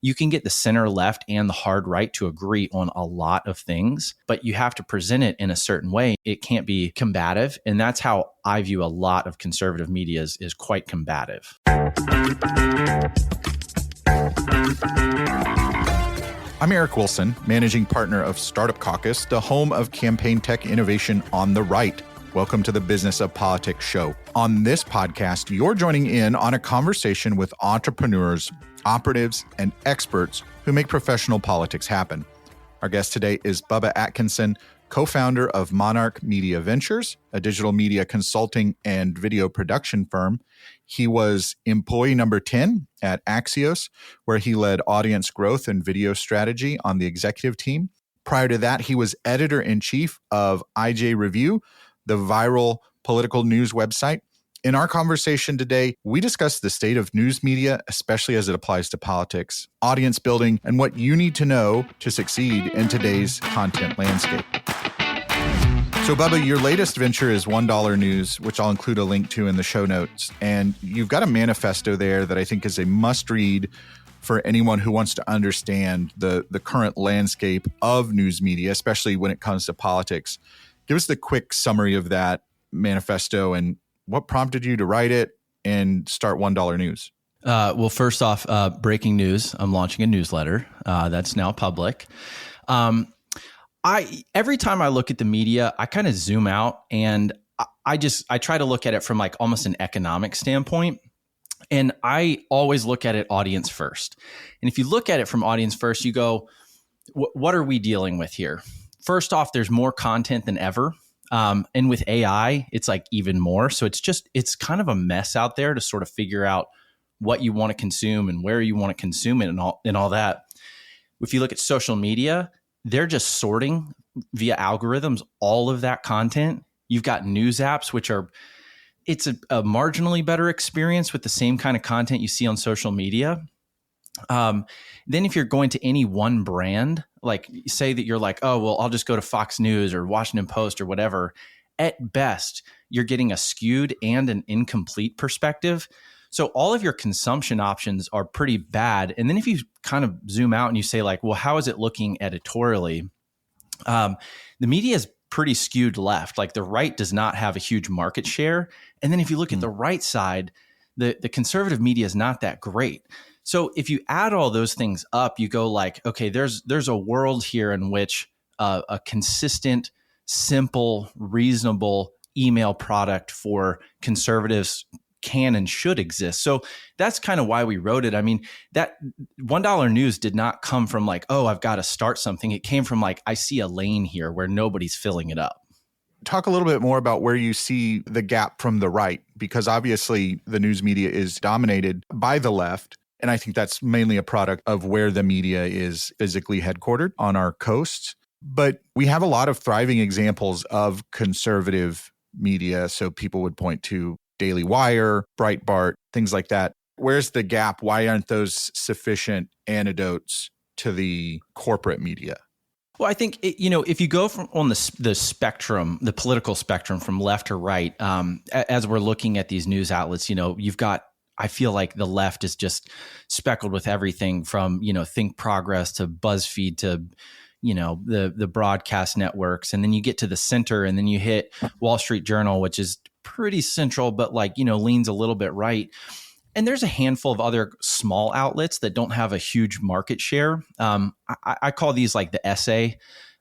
you can get the center left and the hard right to agree on a lot of things, but you have to present it in a certain way. It can't be combative. And that's how I view a lot of conservative media is quite combative. I'm Eric Wilson, managing partner of Startup Caucus, the home of campaign tech innovation on the right. Welcome to the Business of Politics show. On this podcast, you're joining in on a conversation with entrepreneurs, operatives, and experts who make professional politics happen. Our guest today is Bubba Atkinson, co-founder of Monarch Media Ventures, a digital media consulting and video production firm. He was employee number 10 at Axios, where he led audience growth and video strategy on the executive team. Prior to that, he was editor-in-chief of IJ Review, the viral political news website. In our conversation today, we discuss the state of news media, especially as it applies to politics, audience building, and what you need to know to succeed in today's content landscape. So, Bubba, your latest venture is $1 News, which I'll include a link to in the show notes. And you've got a manifesto there that I think is a must-read for anyone who wants to understand the current landscape of news media, especially when it comes to politics. Give us the quick summary of that manifesto and what prompted you to write it and start $1 News? Well, first off, breaking news. I'm launching a newsletter that's now public. Every time I look at the media, I kind of zoom out and I try to look at it from like almost an economic standpoint. And I always look at it audience first. And if you look at it from audience first, you go, what are we dealing with here? First off, there's more content than ever. And with AI, it's like even more. So it's kind of a mess out there to sort of figure out what you want to consume and where you want to consume it and all that. If you look at social media, they're just sorting via algorithms all of that content. You've got news apps, it's a marginally better experience with the same kind of content you see on social media. Then if you're going to any one brand, like say that you're like, oh, well, I'll just go to Fox News or Washington Post or whatever. At best, you're getting a skewed and an incomplete perspective. So all of your consumption options are pretty bad. And then if you kind of zoom out and you say like, well, how is it looking editorially? The media is pretty skewed left. Like the right does not have a huge market share. And then if you look at the right side, the conservative media is not that great. So if you add all those things up, you go like, okay, there's a world here in which a consistent, simple, reasonable email product for conservatives can and should exist. So that's kind of why we wrote it. I mean, that $1 News did not come from like, oh, I've got to start something. It came from like, I see a lane here where nobody's filling it up. Talk a little bit more about where you see the gap from the right, because obviously the news media is dominated by the left. And I think that's mainly a product of where the media is physically headquartered on our coasts. But we have a lot of thriving examples of conservative media. So people would point to Daily Wire, Breitbart, things like that. Where's the gap? Why aren't those sufficient antidotes to the corporate media? Well, I think, if you go from on the spectrum, the political spectrum from left to right, as we're looking at these news outlets, you've got, I feel like the left is just speckled with everything from, Think Progress to BuzzFeed to, the broadcast networks. And then you get to the center and then you hit Wall Street Journal, which is pretty central, but leans a little bit right. And there's a handful of other small outlets that don't have a huge market share. I call these like the essay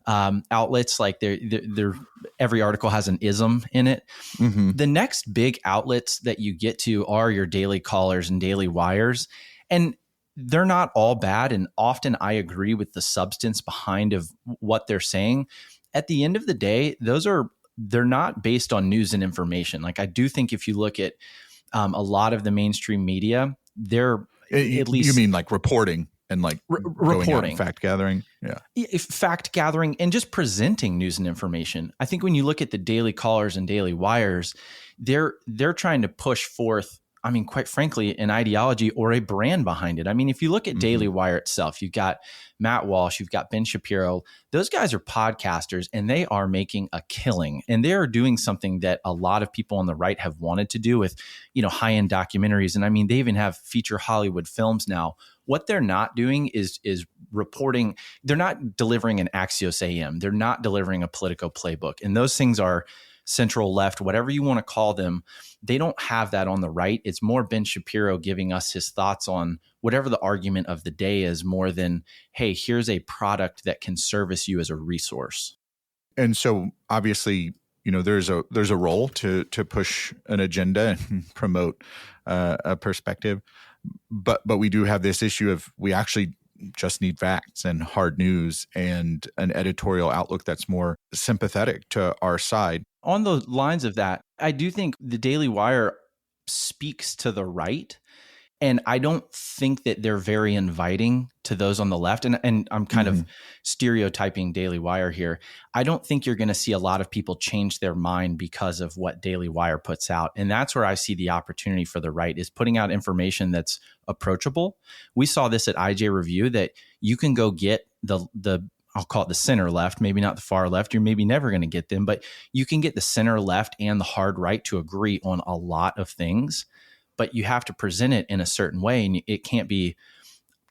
outlets, like they're every article has an ism in it. Mm-hmm. The next big outlets that you get to are your Daily Callers and Daily Wires. And they're not all bad. And often I agree with the substance behind of what they're saying. At the end of the day, they're not based on news and information. Like I do think if you look at a lot of the mainstream media, they're at least... You mean like reporting and like reporting, fact gathering? Yeah. Fact gathering and just presenting news and information. I think when you look at the Daily Callers and Daily Wires, they're trying to push forth, I mean, quite frankly, an ideology or a brand behind it. I mean, if you look at Daily Wire itself, you've got Matt Walsh, you've got Ben Shapiro. Those guys are podcasters and they are making a killing. And they are doing something that a lot of people on the right have wanted to do with, high-end documentaries. And I mean, they even have feature Hollywood films now What they're not doing is reporting. They're not delivering an Axios AM. They're not delivering a Politico playbook. And those things are central left, whatever you want to call them. They don't have that on the right. It's more Ben Shapiro giving us his thoughts on whatever the argument of the day is, more than, hey, here's a product that can service you as a resource. And so obviously, there's a role to push an agenda and promote a perspective, but we do have this issue of we actually just need facts and hard news and an editorial outlook that's more sympathetic to our side. On the lines of that, I do think the Daily Wire speaks to the right. And I don't think that they're very inviting to those on the left. And I'm kind of stereotyping Daily Wire here. I don't think you're going to see a lot of people change their mind because of what Daily Wire puts out. And that's where I see the opportunity for the right, is putting out information that's approachable. We saw this at IJ Review, that you can go get the I'll call it the center left, maybe not the far left. You're maybe never going to get them, but you can get the center left and the hard right to agree on a lot of things. But you have to present it in a certain way, and it can't be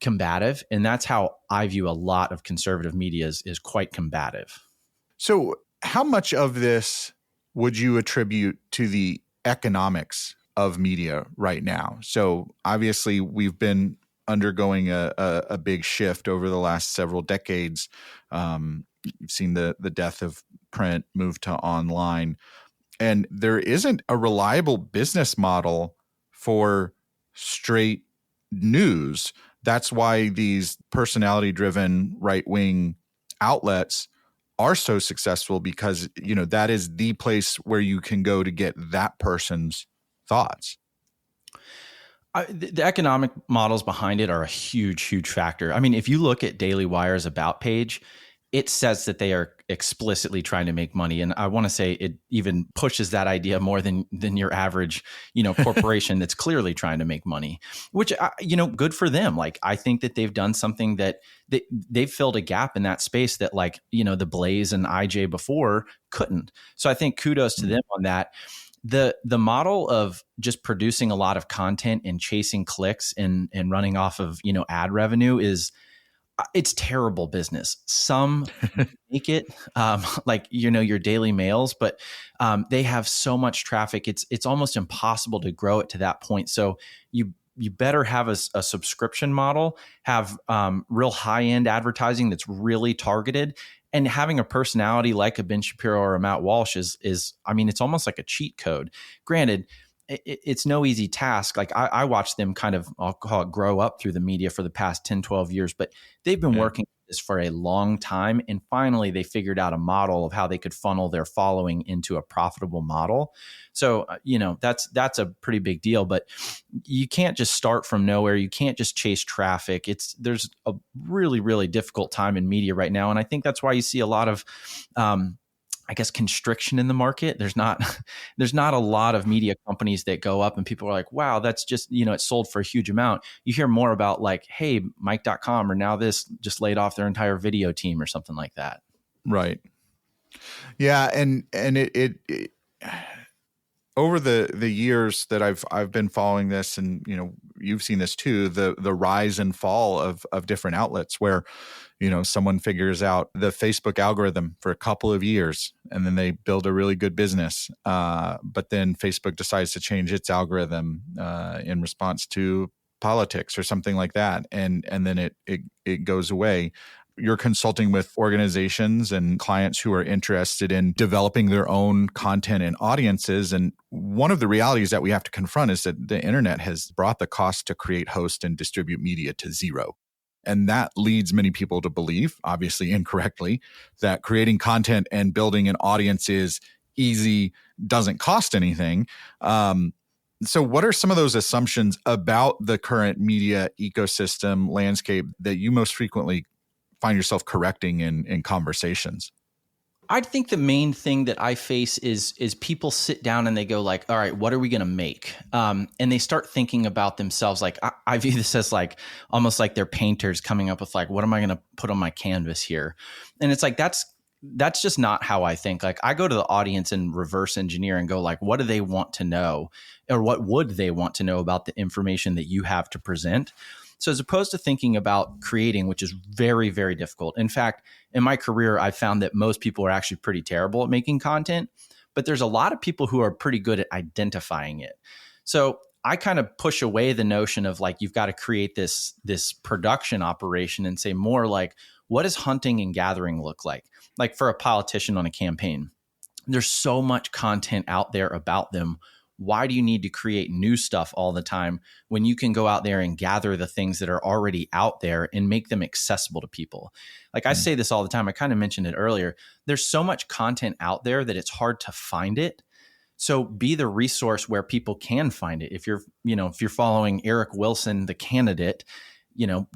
combative. And that's how I view a lot of conservative media is quite combative. So how much of this would you attribute to the economics of media right now? So obviously we've been undergoing a big shift over the last several decades. You've seen the death of print, move to online, and there isn't a reliable business model for straight news. That's why these personality-driven right-wing outlets are so successful, because that is the place where you can go to get that person's thoughts. The economic models behind it are a huge factor. I mean, if you look at Daily Wire's about page, it says that they are explicitly trying to make money. And I want to say it even pushes that idea more than your average, corporation that's clearly trying to make money, which, good for them. Like, I think that they've done something that they've filled a gap in that space that, like, the Blaze and IJ before couldn't. So I think kudos to them on that. The model of just producing a lot of content and chasing clicks and running off of, ad revenue it's terrible business. Some make it like, your Daily Mails, but they have so much traffic. It's almost impossible to grow it to that point. So you better have a subscription model, have real high end advertising that's really targeted, and having a personality like a Ben Shapiro or a Matt Walsh is it's almost like a cheat code. Granted, it's no easy task. Like, I watched them kind of, I'll call it, grow up through the media for the past 10, 12 years, but they've been working on this for a long time. And finally, they figured out a model of how they could funnel their following into a profitable model. So, that's a pretty big deal, but you can't just start from nowhere. You can't just chase traffic. There's a really, really difficult time in media right now. And I think that's why you see a lot of, constriction in the market. There's not a lot of media companies that go up and people are like, wow, that's just, it sold for a huge amount. You hear more about, like, hey, Mike.com or Now This just laid off their entire video team or something like that. Right. Yeah. And it over the years that I've been following this, and you've seen this too, the rise and fall of different outlets where someone figures out the Facebook algorithm for a couple of years and then they build a really good business, but then Facebook decides to change its algorithm in response to politics or something like that, and then it goes away. You're consulting with organizations and clients who are interested in developing their own content and audiences. And one of the realities that we have to confront is that the internet has brought the cost to create, host, and distribute media to zero. And that leads many people to believe, obviously incorrectly, that creating content and building an audience is easy, doesn't cost anything. So what are some of those assumptions about the current media ecosystem landscape that you most frequently find yourself correcting in conversations? I think the main thing that I face is people sit down and they go, like, all right, what are we going to make? And they start thinking about themselves. Like, I view this as like almost like they're painters coming up with, like, what am I going to put on my canvas here? And it's like, that's just not how I think. Like, I go to the audience and reverse engineer and go, like, what do they want to know? Or what would they want to know about the information that you have to present? So as opposed to thinking about creating, which is very, very difficult. In fact, in my career, I've found that most people are actually pretty terrible at making content, but there's a lot of people who are pretty good at identifying it. So I kind of push away the notion of like, you've got to create this production operation and say more like, what does hunting and gathering look like? Like for a politician on a campaign, there's so much content out there about them. Why do you need to create new stuff all the time when you can go out there and gather the things that are already out there and make them accessible to people? Like I say this all the time. I kind of mentioned it earlier. There's so much content out there that it's hard to find it. So be the resource where people can find it. If you're following Eric Wilson, the candidate,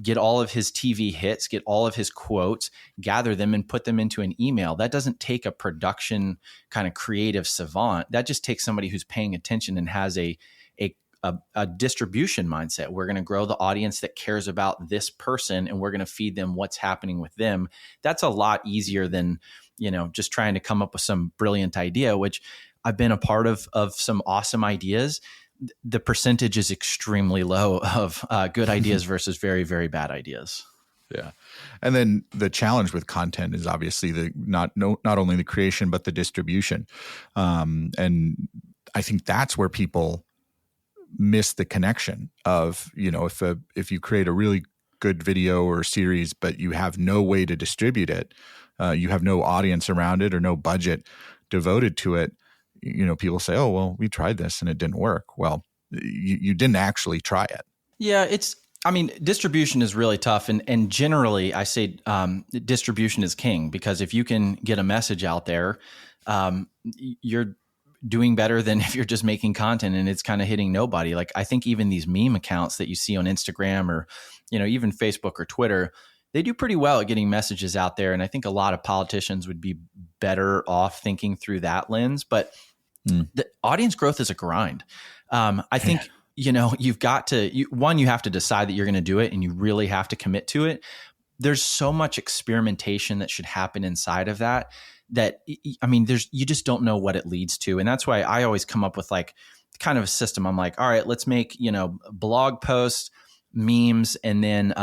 get all of his TV hits, get all of his quotes, gather them and put them into an email. That doesn't take a production kind of creative savant. That just takes somebody who's paying attention and has a distribution mindset. We're going to grow the audience that cares about this person and we're going to feed them what's happening with them. That's a lot easier than, just trying to come up with some brilliant idea, which I've been a part of some awesome ideas. The percentage is extremely low of good ideas versus very, very bad ideas. Yeah. And then the challenge with content is obviously not only the creation, but the distribution. And I think that's where people miss the connection of, if you create a really good video or series, but you have no way to distribute it, you have no audience around it or no budget devoted to it, people say, oh, well, we tried this and it didn't work. Well, you didn't actually try it. Yeah, distribution is really tough. And generally I say distribution is king, because if you can get a message out there, you're doing better than if you're just making content and it's kind of hitting nobody. Like I think even these meme accounts that you see on Instagram or, even Facebook or Twitter, they do pretty well at getting messages out there. And I think a lot of politicians would be better off thinking through that lens. But the audience growth is a grind. I think, you've got to, you have to decide that you're going to do it and you really have to commit to it. There's so much experimentation that should happen inside of that you just don't know what it leads to. And that's why I always come up with like kind of a system. I'm like, all right, let's make, blog posts, memes, and then,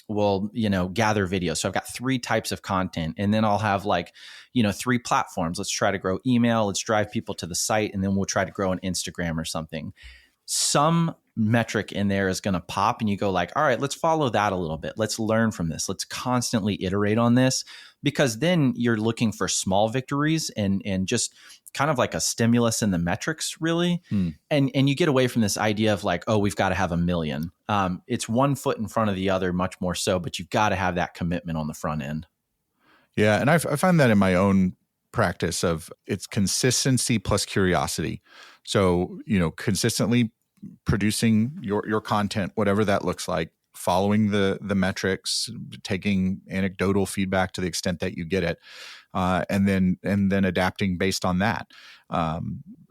we'll, gather videos. So I've got 3 types of content, and then I'll have 3 platforms. Let's try to grow email. Let's drive people to the site. And then we'll try to grow an Instagram or something. Some metric in there is going to pop and you go like, all right, let's follow that a little bit. Let's learn from this. Let's constantly iterate on this, because then you're looking for small victories and just kind of like a stimulus in the metrics, really. And you get away from this idea of like, oh, we've got to have 1 million. It's one foot in front of the other, much more so, but you've got to have that commitment on the front end. Yeah. And I find that in my own practice of it's consistency plus curiosity. So, consistently producing your content, whatever that looks like, following the metrics, taking anecdotal feedback to the extent that you get it, and then adapting based on that.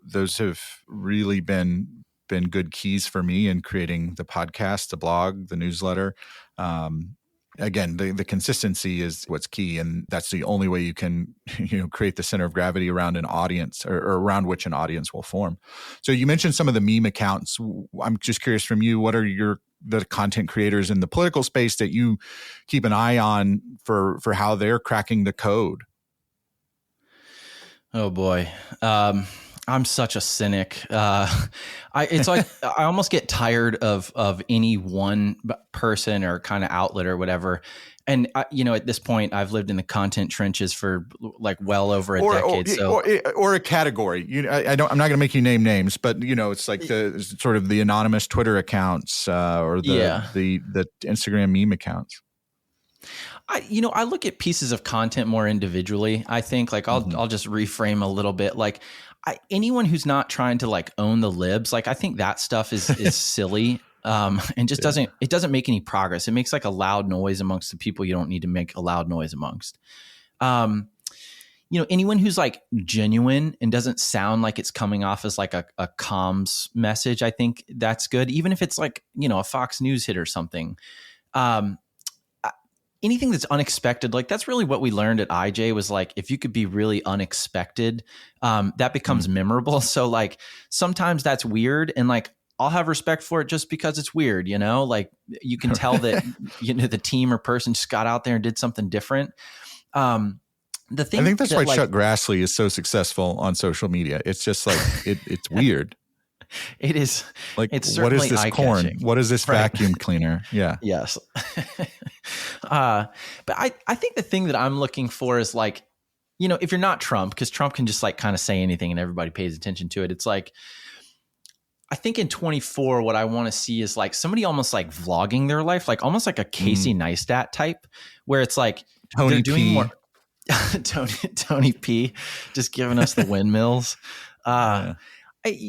Those have really been good keys for me in creating the podcast, the blog, the newsletter. Again, the consistency is what's key, and that's the only way you can create the center of gravity around an audience or around which an audience will form. So you mentioned some of the meme accounts. I'm just curious from you, what are the content creators in the political space that you keep an eye on for how they're cracking the code? Oh boy. I'm such a cynic. It's like I almost get tired of any one person or kind of outlet or whatever. And at this point, I've lived in the content trenches for like well over a decade. Or a category. I'm not going to make you name names, but it's like the sort of the anonymous Twitter accounts or the Instagram meme accounts. I look at pieces of content more individually. I think like I'll just reframe a little bit. Like anyone who's not trying to like own the libs, like I think that stuff is silly. And just doesn't make any progress. It makes like a loud noise amongst the people you don't need to make a loud noise amongst. Anyone who's like genuine and doesn't sound like it's coming off as like a comms message, I think that's good. Even if it's like, a Fox News hit or something. Anything that's unexpected, like that's really what we learned at IJ was like, if you could be really unexpected, that becomes memorable. So like sometimes that's weird. And like, I'll have respect for it just because it's weird, like you can tell that, the team or person just got out there and did something different. The thing I think that's that, why like, Chuck Grassley is so successful on social media. It's just like, it's weird. it is. Like, It's what is certainly this corn? eye-catching. What is this Right. vacuum cleaner? Yeah. Yes. But I think the thing that I'm looking for is like, if you're not Trump, because Trump can just like kind of say anything and everybody pays attention to it. It's like, I think in 24, what I want to see is like somebody almost like vlogging their life, like almost like a Casey Neistat type, where it's like Tony they're doing P. more. Tony P, just giving us the windmills.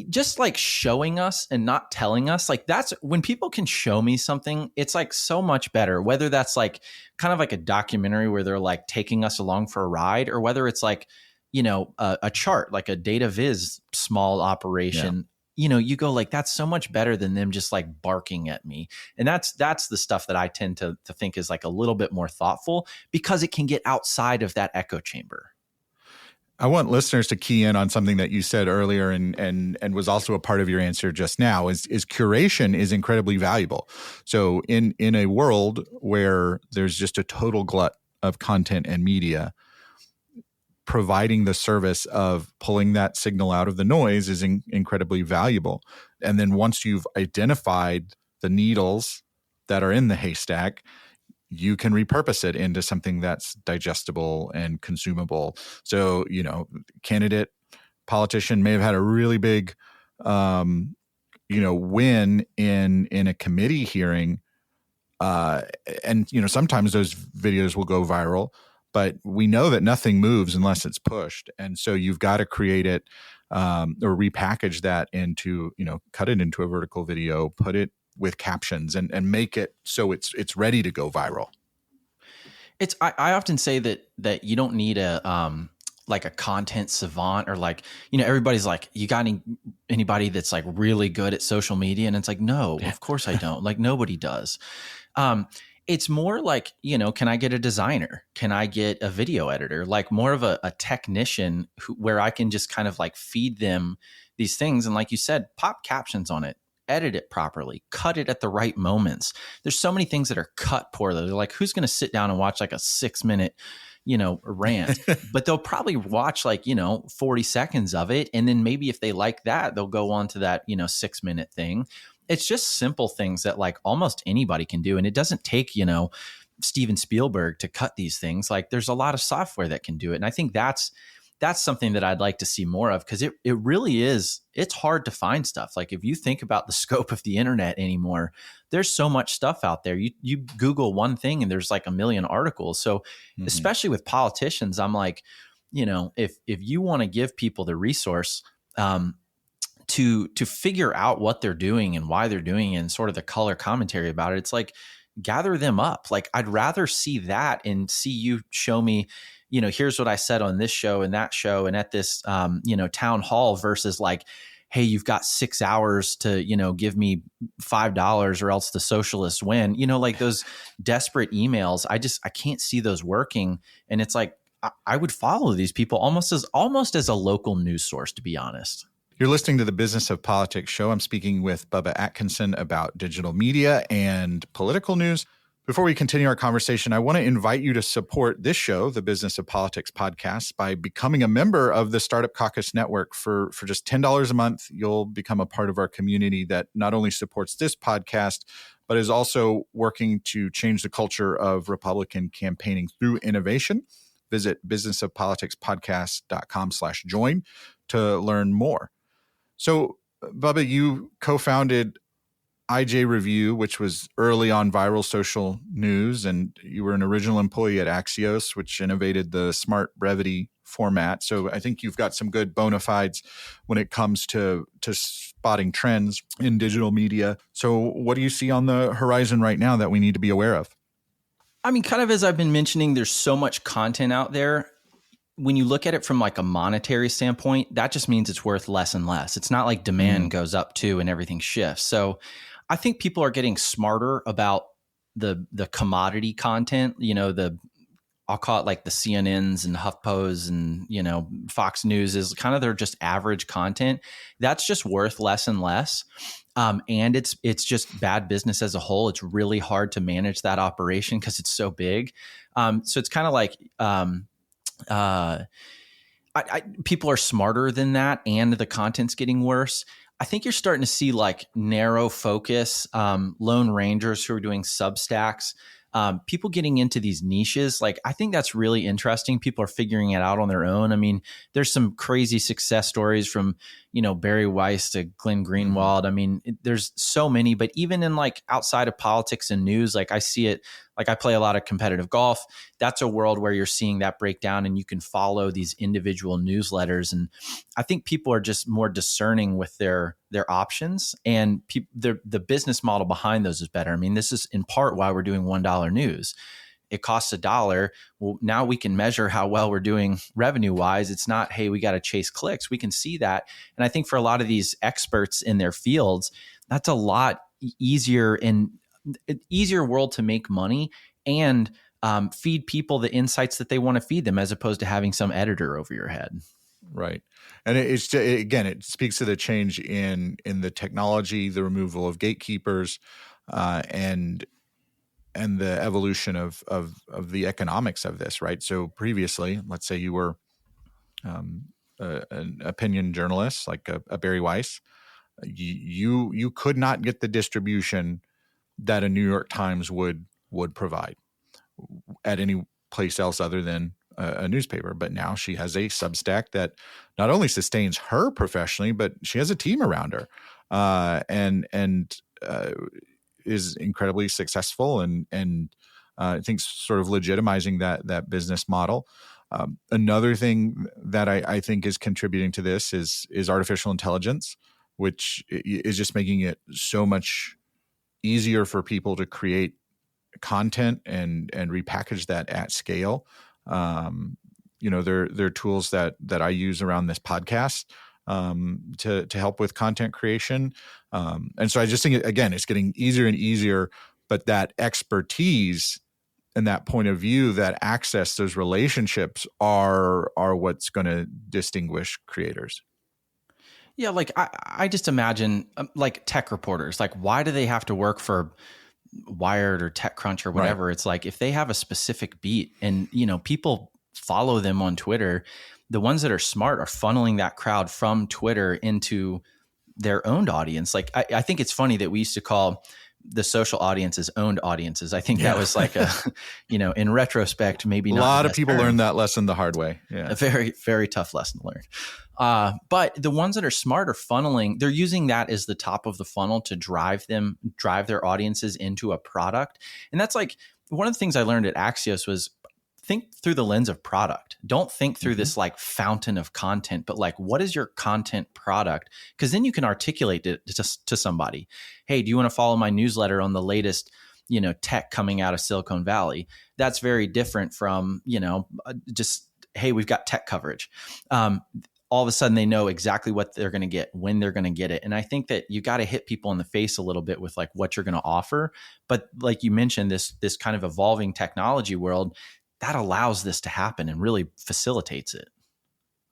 Just like showing us and not telling us, like that's when people can show me something, it's like so much better, whether that's like kind of like a documentary where they're like taking us along for a ride, or whether it's like, a chart, like a data viz small operation. You go like, that's so much better than them just like barking at me. And that's the stuff that I tend to think is like a little bit more thoughtful, because it can get outside of that echo chamber. I want listeners to key in on something that you said earlier and was also a part of your answer just now is curation is incredibly valuable. So in a world where there's just a total glut of content and media, providing the service of pulling that signal out of the noise is incredibly valuable. And then once you've identified the needles that are in the haystack, you can repurpose it into something that's digestible and consumable. So, candidate, politician may have had a really big, win in a committee hearing. And, sometimes those videos will go viral, but we know that nothing moves unless it's pushed. And so you've got to create it or repackage that into, cut it into a vertical video, put it with captions and make it so it's ready to go viral. I often say that you don't need a like a content savant, or like, everybody's like, you got anybody that's like really good at social media? And it's like, no, of course I don't. Like nobody does. It's more like, can I get a designer? Can I get a video editor? Like more of a technician where I can just kind of like feed them these things. And like you said, pop captions on it, edit it properly, cut it at the right moments. There's so many things that are cut poorly. They're like, who's going to sit down and watch like a 6-minute, rant? But they'll probably watch like, 40 seconds of it. And then maybe if they like that, they'll go on to that, 6-minute thing. It's just simple things that like almost anybody can do. And it doesn't take, Steven Spielberg to cut these things. Like there's a lot of software that can do it. And I think that's something that I'd like to see more of, because it really is, it's hard to find stuff. Like if you think about the scope of the internet anymore, there's so much stuff out there. You Google one thing and there's like a million articles. So especially with politicians, I'm like, if you want to give people the resource, to figure out what they're doing and why they're doing it and sort of the color commentary about it, it's like, gather them up. Like I'd rather see that and see you show me, here's what I said on this show and that show and at this, town hall, versus like, hey, you've got 6 hours to, give me $5 or else the socialists win, like those desperate emails. I can't see those working. And it's like, I would follow these people almost as a local news source, to be honest. You're listening to the Business of Politics show. I'm speaking with Bubba Atkinson about digital media and political news. Before we continue our conversation, I want to invite you to support this show, the Business of Politics podcast, by becoming a member of the Startup Caucus Network. For just $10 a month, you'll become a part of our community that not only supports this podcast, but is also working to change the culture of Republican campaigning through innovation. Visit businessofpoliticspodcast.com/join to learn more. So, Bubba, you co-founded IJ Review, which was early on viral social news, and you were an original employee at Axios, which innovated the smart brevity format. So I think you've got some good bona fides when it comes to spotting trends in digital media. So what do you see on the horizon right now that we need to be aware of? I mean, kind of as I've been mentioning, there's so much content out there. When you look at it from like a monetary standpoint, that just means it's worth less and less. It's not like demand goes up too and everything shifts. So I think people are getting smarter about the commodity content, the I'll call it like the CNNs and HuffPos and, Fox News is kind of their just average content. That's just worth less and less. And it's just bad business as a whole. It's really hard to manage that operation because it's so big. So it's kind of like, people are smarter than that, and the content's getting worse. I think you're starting to see like narrow focus, lone rangers who are doing Substacks, people getting into these niches. Like, I think that's really interesting. People are figuring it out on their own. I mean, there's some crazy success stories from, Barry Weiss to Glenn Greenwald. I mean, there's so many, but even in like outside of politics and news, like I see it, like I play a lot of competitive golf. That's a world where you're seeing that breakdown and you can follow these individual newsletters. And I think people are just more discerning with their options, and the business model behind those is better. I mean, this is in part why we're doing $1 news. It costs $1. Well, now we can measure how well we're doing revenue wise. It's not, hey, we got to chase clicks. We can see that. And I think for a lot of these experts in their fields, that's a lot easier and easier world to make money and feed people the insights that they want to feed them, as opposed to having some editor over your head. Right. And it speaks to the change in the technology, the removal of gatekeepers, and the evolution of the economics of this, right? So previously, let's say you were an opinion journalist like a Barry Weiss, you could not get the distribution that a New York Times would provide at any place else other than a newspaper. But now she has a Substack that not only sustains her professionally, but she has a team around her, and is incredibly successful, and I think sort of legitimizing that business model. Another thing that I think is contributing to this is artificial intelligence, which is just making it so much easier for people to create content and repackage that at scale. There are tools that I use around this podcast to help with content creation. And so I just think, again, it's getting easier and easier, but that expertise and that point of view, that access, those relationships are what's going to distinguish creators. Yeah, like I just imagine like tech reporters, like why do they have to work for Wired or TechCrunch or whatever? Right. It's like if they have a specific beat and, people follow them on Twitter, the ones that are smart are funneling that crowd from Twitter into their owned audience. Like I think it's funny that we used to call the social audiences owned audiences. I think that was like a, in retrospect, maybe not. A lot of people learned that lesson the hard way. Yeah. A very, very tough lesson to learn. But the ones that are smart are funneling, they're using that as the top of the funnel to drive their audiences into a product. And that's like one of the things I learned at Axios was think through the lens of product. Don't think through this like fountain of content, but like, what is your content product? Because then you can articulate it to somebody. Hey, do you want to follow my newsletter on the latest, tech coming out of Silicon Valley? That's very different from, just, hey, we've got tech coverage. All of a sudden they know exactly what they're going to get, when they're going to get it. And I think that you got to hit people in the face a little bit with like what you're going to offer. But like you mentioned, this kind of evolving technology world, that allows this to happen and really facilitates it.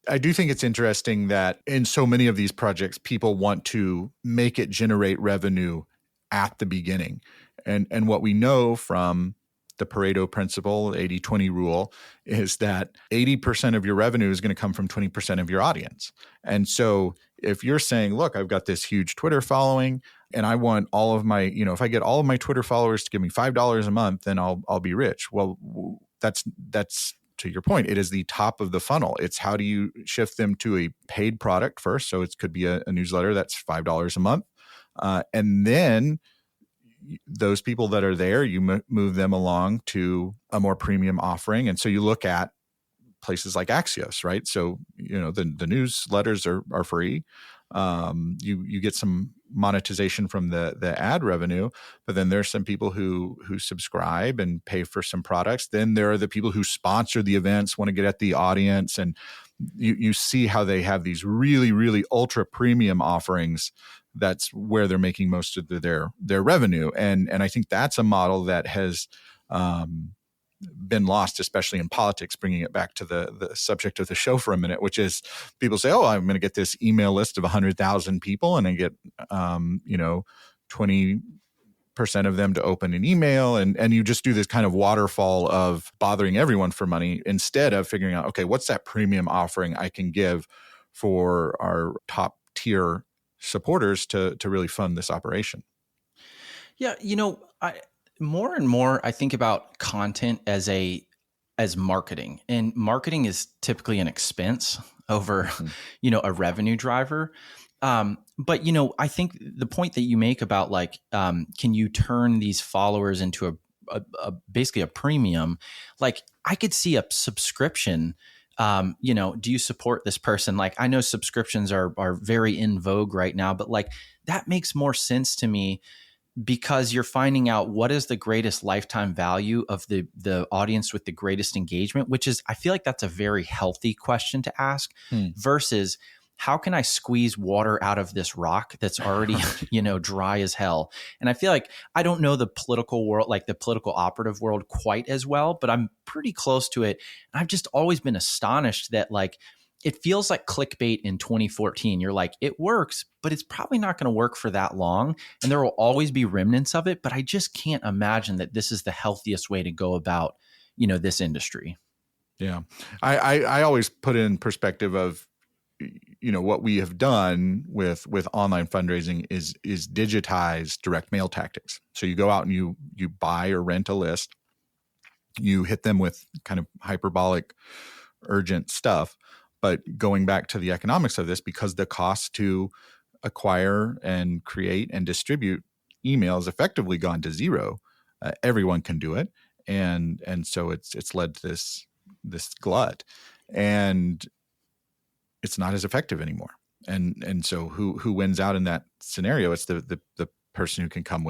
I do think it's interesting that in so many of these projects, people want to make it generate revenue at the beginning. And what we know from the Pareto principle, the 80-20 rule, is that 80% of your revenue is going to come from 20% of your audience. And so if you're saying, look, I've got this huge Twitter following and I want all of my, if I get all of my Twitter followers to give me $5 a month, then I'll be rich. Well, that's to your point. It is the top of the funnel. It's how do you shift them to a paid product first? So it could be a newsletter that's $5 a month. And then those people that are there, you move them along to a more premium offering. And so you look at places like Axios, right? So, the newsletters are free. You get some monetization from the ad revenue, but then there's some people who subscribe and pay for some products. Then there are the people who sponsor the events, want to get at the audience, and you see how they have these really, really ultra premium offerings. That's where they're making most of their revenue, and I think that's a model that has been lost, especially in politics, bringing it back to the subject of the show for a minute, which is people say, oh, I'm going to get this email list of 100,000 people and I get, 20% of them to open an email. And you just do this kind of waterfall of bothering everyone for money instead of figuring out, okay, what's that premium offering I can give for our top tier supporters to really fund this operation? Yeah. More and more I think about content as marketing, and marketing is typically an expense over, a revenue driver. But I think the point that you make about like, can you turn these followers into a basically a premium? Like I could see a subscription. Do you support this person? Like I know subscriptions are very in vogue right now, but like that makes more sense to me because you're finding out what is the greatest lifetime value of the audience with the greatest engagement, which is, I feel like that's a very healthy question to ask versus how can I squeeze water out of this rock that's already, dry as hell? And I feel like I don't know the political world, like the political operative world quite as well, but I'm pretty close to it. And I've just always been astonished that like, it feels like clickbait in 2014. You're like, it works, but it's probably not going to work for that long. And there will always be remnants of it. But I just can't imagine that this is the healthiest way to go about, this industry. Yeah. I always put in perspective of, what we have done with online fundraising is digitize direct mail tactics. So you go out and you buy or rent a list, you hit them with kind of hyperbolic, urgent stuff. But going back to the economics of this, because the cost to acquire and create and distribute email has effectively gone to zero, everyone can do it, and so it's led to this glut, and it's not as effective anymore. And so who wins out in that scenario? It's the person who can come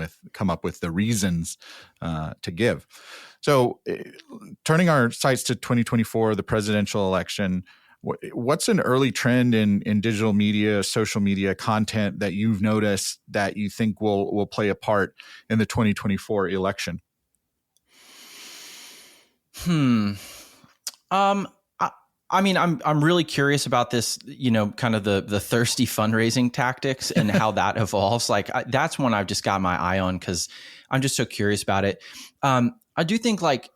up with the reasons to give. So turning our sights to 2024, the presidential election. What's an early trend in digital media, social media content that you've noticed that you think will play a part in the 2024 election? I mean, I'm really curious about this, kind of the thirsty fundraising tactics and how that evolves. Like that's one I've just got my eye on because I'm just so curious about it. I do think like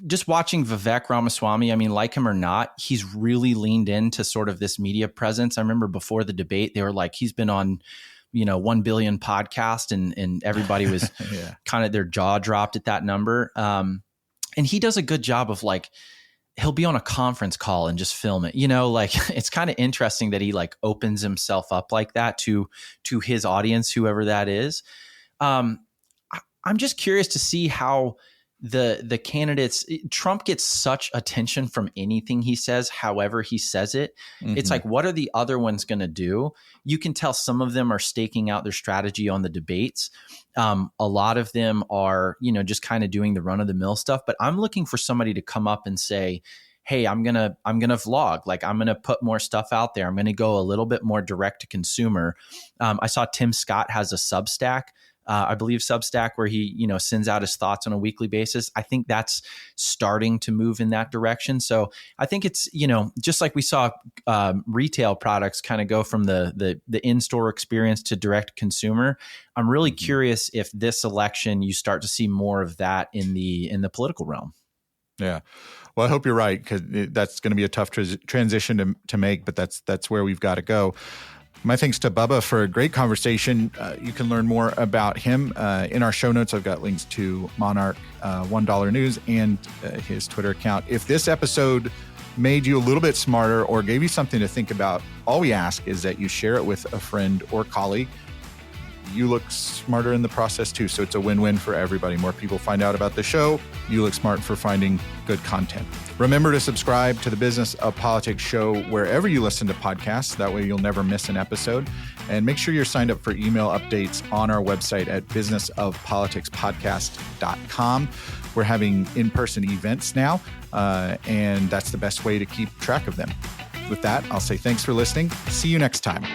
just watching Vivek Ramaswamy, I mean, like him or not, he's really leaned into sort of this media presence. I remember before the debate, they were like, he's been on, 1 billion podcast and everybody was kind of their jaw dropped at that number. And he does a good job of like, he'll be on a conference call and just film it, like it's kind of interesting that he like opens himself up like that to his audience, whoever that is. I'm just curious to see how the candidates, Trump gets such attention from anything he says, however he says it. Mm-hmm. It's like, what are the other ones going to do? You can tell some of them are staking out their strategy on the debates. A lot of them are, just kind of doing the run of the mill stuff, but I'm looking for somebody to come up and say, hey, I'm going to vlog. Like I'm going to put more stuff out there. I'm going to go a little bit more direct to consumer. I saw Tim Scott has a Substack. I believe Substack, where he, sends out his thoughts on a weekly basis. I think that's starting to move in that direction. So I think it's, just like we saw retail products kind of go from the in-store experience to direct consumer. I'm really curious if this election you start to see more of that in the political realm. Yeah. Well, I hope you're right, because that's going to be a tough transition to make, but that's where we've got to go. My thanks to Bubba for a great conversation. You can learn more about him in our show notes. I've got links to Monarch, $1 News, and his Twitter account. If this episode made you a little bit smarter or gave you something to think about, all we ask is that you share it with a friend or colleague. You look smarter in the process too, so it's a win-win for everybody. More people find out about the show. You look smart for finding good content. Remember to subscribe to the Business of Politics show wherever you listen to podcasts. That way you'll never miss an episode. And make sure you're signed up for email updates on our website at businessofpoliticspodcast.com. We're having in-person events now, and that's the best way to keep track of them. With that, I'll say thanks for listening. See you next time.